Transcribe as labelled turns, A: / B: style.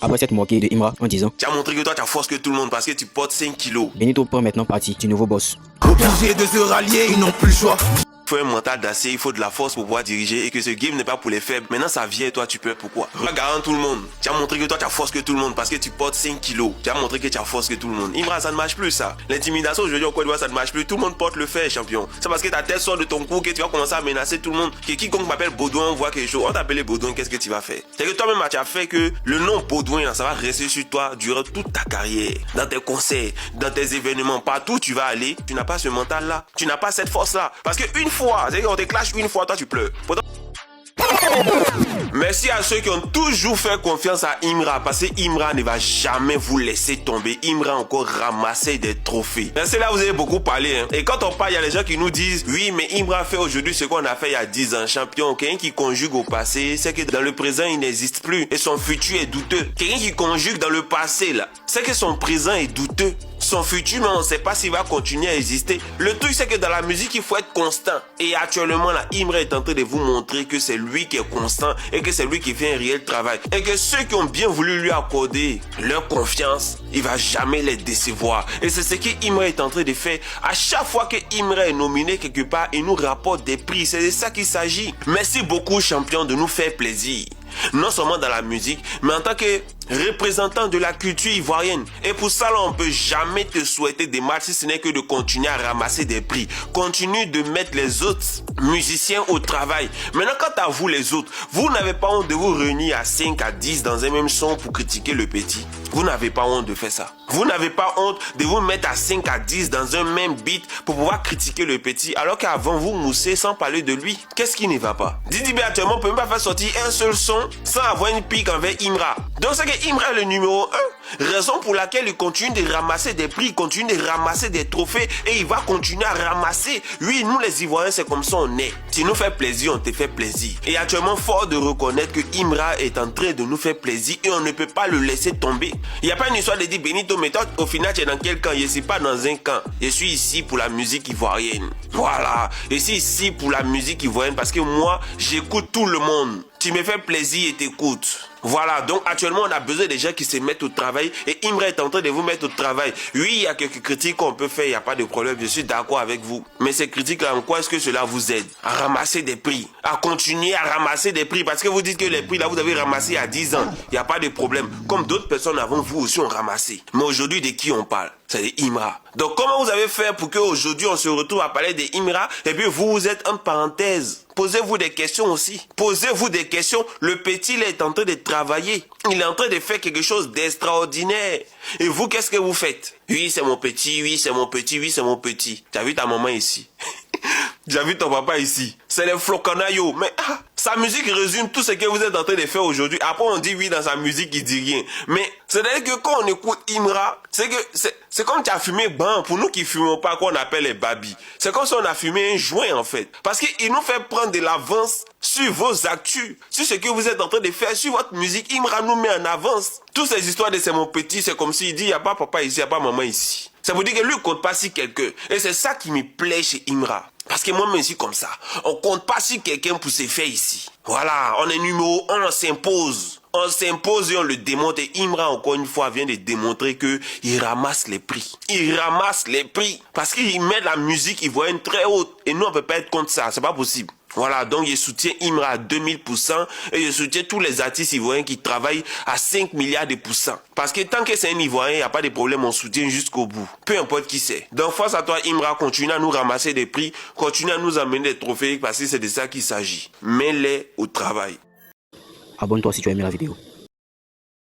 A: Après cette moquée de Imra en disant:
B: Tu as montré que toi tu as force que tout le monde parce que tu portes 5 kilos.
A: Benito prend maintenant parti du nouveau boss.
C: Obligés de se rallier, ils n'ont plus le choix.
B: Il faut un mental d'acier, il faut de la force pour pouvoir diriger et que ce game n'est pas pour les faibles. Maintenant ça vient et toi tu peux pourquoi? Regarde tout le monde. Tu as montré que toi tu as force que tout le monde parce que tu portes 5 kilos. Tu as montré que tu as force que tout le monde. Imra, ça ne marche plus ça. L'intimidation aujourd'hui au Côte d'Ivoire ça ne marche plus. Tout le monde porte le fer, champion. C'est parce que ta tête sort de ton cou que tu vas commencer à menacer tout le monde. Que quiconque m'appelle Baudouin, on voit quelque chose. On t'appelle Baudouin, qu'est-ce que tu vas faire? C'est que toi-même tu as fait que le nom Baudouin là, ça va rester sur toi durant toute ta carrière. Dans tes concerts, dans tes événements, partout où tu vas aller, tu n'as pas ce mental là. Tu n'as pas cette force là. Parce que une fois, c'est qu'on te clash une fois, toi tu pleures. Merci à ceux qui ont toujours fait confiance à Imra parce que Imra ne va jamais vous laisser tomber. Imra a encore ramassé des trophées. C'est là où vous avez beaucoup parlé. Hein. Et quand on parle, il y a les gens qui nous disent: oui, mais Imra fait aujourd'hui ce qu'on a fait il y a 10 ans. Champion, quelqu'un qui conjugue au passé, c'est que dans le présent, il n'existe plus. Et son futur est douteux. Quelqu'un qui conjugue dans le passé, là, c'est que son présent est douteux. Son futur, mais on ne sait pas s'il va continuer à exister. Le truc, c'est que dans la musique, il faut être constant. Et actuellement, là, Imra est en train de vous montrer que c'est lui qui est constant et que c'est lui qui fait un réel travail. Et que ceux qui ont bien voulu lui accorder leur confiance, il va jamais les décevoir. Et c'est ce que Imra est en train de faire. À chaque fois que Imra est nominé quelque part, il nous rapporte des prix. C'est de ça qu'il s'agit. Merci beaucoup, champion, de nous faire plaisir. Non seulement dans la musique, mais en tant que représentant de la culture ivoirienne. Et pour ça, là, on ne peut jamais te souhaiter des matchs si ce n'est que de continuer à ramasser des prix. Continue de mettre les autres musiciens au travail. Maintenant, quant à vous les autres, vous n'avez pas honte de vous réunir à 5 à 10 dans un même son pour critiquer le petit. Vous n'avez pas honte de faire ça. Vous n'avez pas honte de vous mettre à 5 à 10 dans un même beat pour pouvoir critiquer le petit alors qu'avant vous moussez sans parler de lui. Qu'est-ce qui ne va pas? Didi B actuellement ne peut même pas faire sortir un seul son sans avoir une pique envers Imra. Donc c'est que Imra est le numéro 1. Raison pour laquelle il continue de ramasser des prix, il continue de ramasser des trophées et il va continuer à ramasser. Oui, nous les Ivoiriens, c'est comme ça on est. Si nous fait plaisir, on te fait plaisir. Et actuellement, fort de reconnaître que Imra est en train de nous faire plaisir et on ne peut pas le laisser tomber. Il n'y a pas une histoire de dire Benito, mais toi, au final, tu es dans quel camp? Je ne suis pas dans un camp. Je suis ici pour la musique ivoirienne. Voilà. Je suis ici pour la musique ivoirienne parce que moi, j'écoute tout le monde. Tu me fais plaisir et t'écoutes. Voilà, donc actuellement on a besoin des gens qui se mettent au travail et Imra est en train de vous mettre au travail. Oui, il y a quelques critiques qu'on peut faire, il n'y a pas de problème, je suis d'accord avec vous. Mais ces critiques-là, en quoi est-ce que cela vous aide? À ramasser des prix, à continuer à ramasser des prix parce que vous dites que les prix là vous avez ramassé il y a 10 ans, il n'y a pas de problème. Comme d'autres personnes avant vous aussi ont ramassé. Mais aujourd'hui, de qui on parle? C'est de Imra. Donc comment vous avez fait pour qu'aujourd'hui on se retrouve à parler de Imra et puis vous êtes en parenthèse? Posez-vous des questions aussi. Posez-vous des questions. Le petit il est en train de travailler. Il est en train de faire quelque chose d'extraordinaire. Et vous, qu'est-ce que vous faites? Oui, c'est mon petit. Oui, c'est mon petit. Oui, c'est mon petit. Tu as vu ta maman ici? Tu as vu ton papa ici? C'est les flocanaillots. Mais sa musique résume tout ce que vous êtes en train de faire aujourd'hui. Après, on dit oui dans sa musique, il dit rien. Mais c'est-à-dire que quand on écoute Imra, c'est comme tu as fumé ban. Pour nous qui fumons pas, qu'on appelle les babis. C'est comme si on a fumé un joint en fait. Parce qu'il nous fait prendre de l'avance sur vos actus, sur ce que vous êtes en train de faire, sur votre musique. Imra nous met en avance. Toutes ces histoires de c'est mon petit, c'est comme s'il dit il n'y a pas papa ici, il n'y a pas maman ici. Ça veut dire que lui ne compte pas sur quelqu'un. Et c'est ça qui me plaît chez Imra. Parce que moi-même, ici, comme ça, on ne compte pas sur quelqu'un pour se faire ici. Voilà, on est numéro 1, on s'impose. On s'impose et on le démontre. Et Imra, encore une fois, vient de démontrer qu'il ramasse les prix. Il ramasse les prix. Parce qu'il met la musique ivoirienne très haute. Et nous, on ne peut pas être contre ça. C'est pas possible. Voilà, donc je soutiens Imra à 2000% et je soutiens tous les artistes ivoiriens qui travaillent à 5 milliards de pourcents. Parce que tant que c'est un Ivoirien, il n'y a pas de problème, on soutient jusqu'au bout. Peu importe qui c'est. Donc face à toi Imra, continue à nous ramasser des prix, continue à nous amener des trophées parce que c'est de ça qu'il s'agit. Mets-les au travail.
A: Abonne-toi si tu as aimé la vidéo.